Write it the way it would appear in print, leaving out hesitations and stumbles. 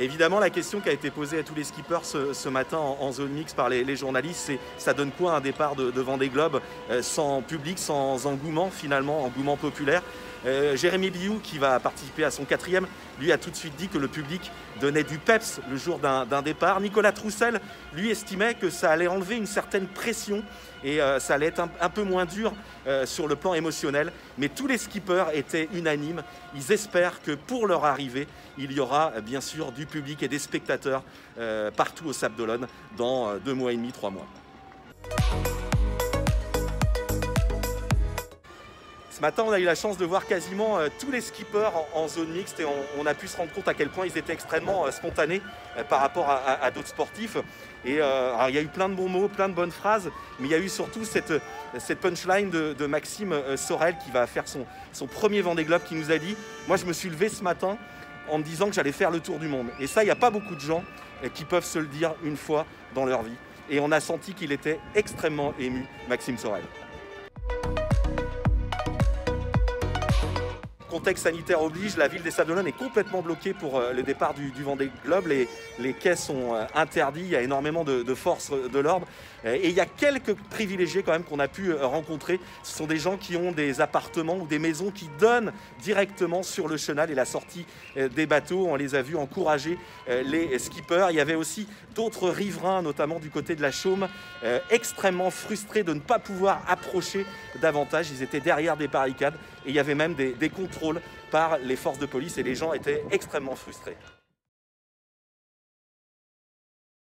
Évidemment, la question qui a été posée à tous les skippers ce matin en zone mixte par les journalistes, c'est ça donne quoi un départ de Vendée Globe sans public, sans engouement finalement, engouement populaire. Jérémy Biou, qui va participer à son 4e, lui a tout de suite dit que le public donnait du peps le jour d'un départ. Nicolas Troussel, lui, estimait que ça allait enlever une certaine pression et ça allait être un peu moins dur sur le plan émotionnel. Mais tous les skippers étaient unanimes. Ils espèrent que pour leur arrivée, il y aura bien sûr du public et des spectateurs partout au Sables d'Olonne dans 2 mois et demi, 3 mois. Ce matin, on a eu la chance de voir quasiment tous les skippers en zone mixte et on a pu se rendre compte à quel point ils étaient extrêmement spontanés par rapport à d'autres sportifs. Et alors, il y a eu plein de bons mots, plein de bonnes phrases, mais il y a eu surtout cette punchline de Maxime Sorel qui va faire son premier Vendée Globe, qui nous a dit « Moi, je me suis levé ce matin en me disant que j'allais faire le tour du monde. » Et ça, il n'y a pas beaucoup de gens qui peuvent se le dire une fois dans leur vie. Et on a senti qu'il était extrêmement ému, Maxime Sorel. Contexte sanitaire oblige, la ville des Sables d'Olonne est complètement bloquée pour le départ du Vendée Globe. Les quais sont interdits, il y a énormément de forces de l'ordre. Et il y a quelques privilégiés quand même qu'on a pu rencontrer. Ce sont des gens qui ont des appartements ou des maisons qui donnent directement sur le chenal et la sortie des bateaux. On les a vus encourager les skippers. Il y avait aussi d'autres riverains, notamment du côté de la Chaume, extrêmement frustrés de ne pas pouvoir approcher davantage. Ils étaient derrière des barricades et il y avait même des contrôles par les forces de police et les gens étaient extrêmement frustrés.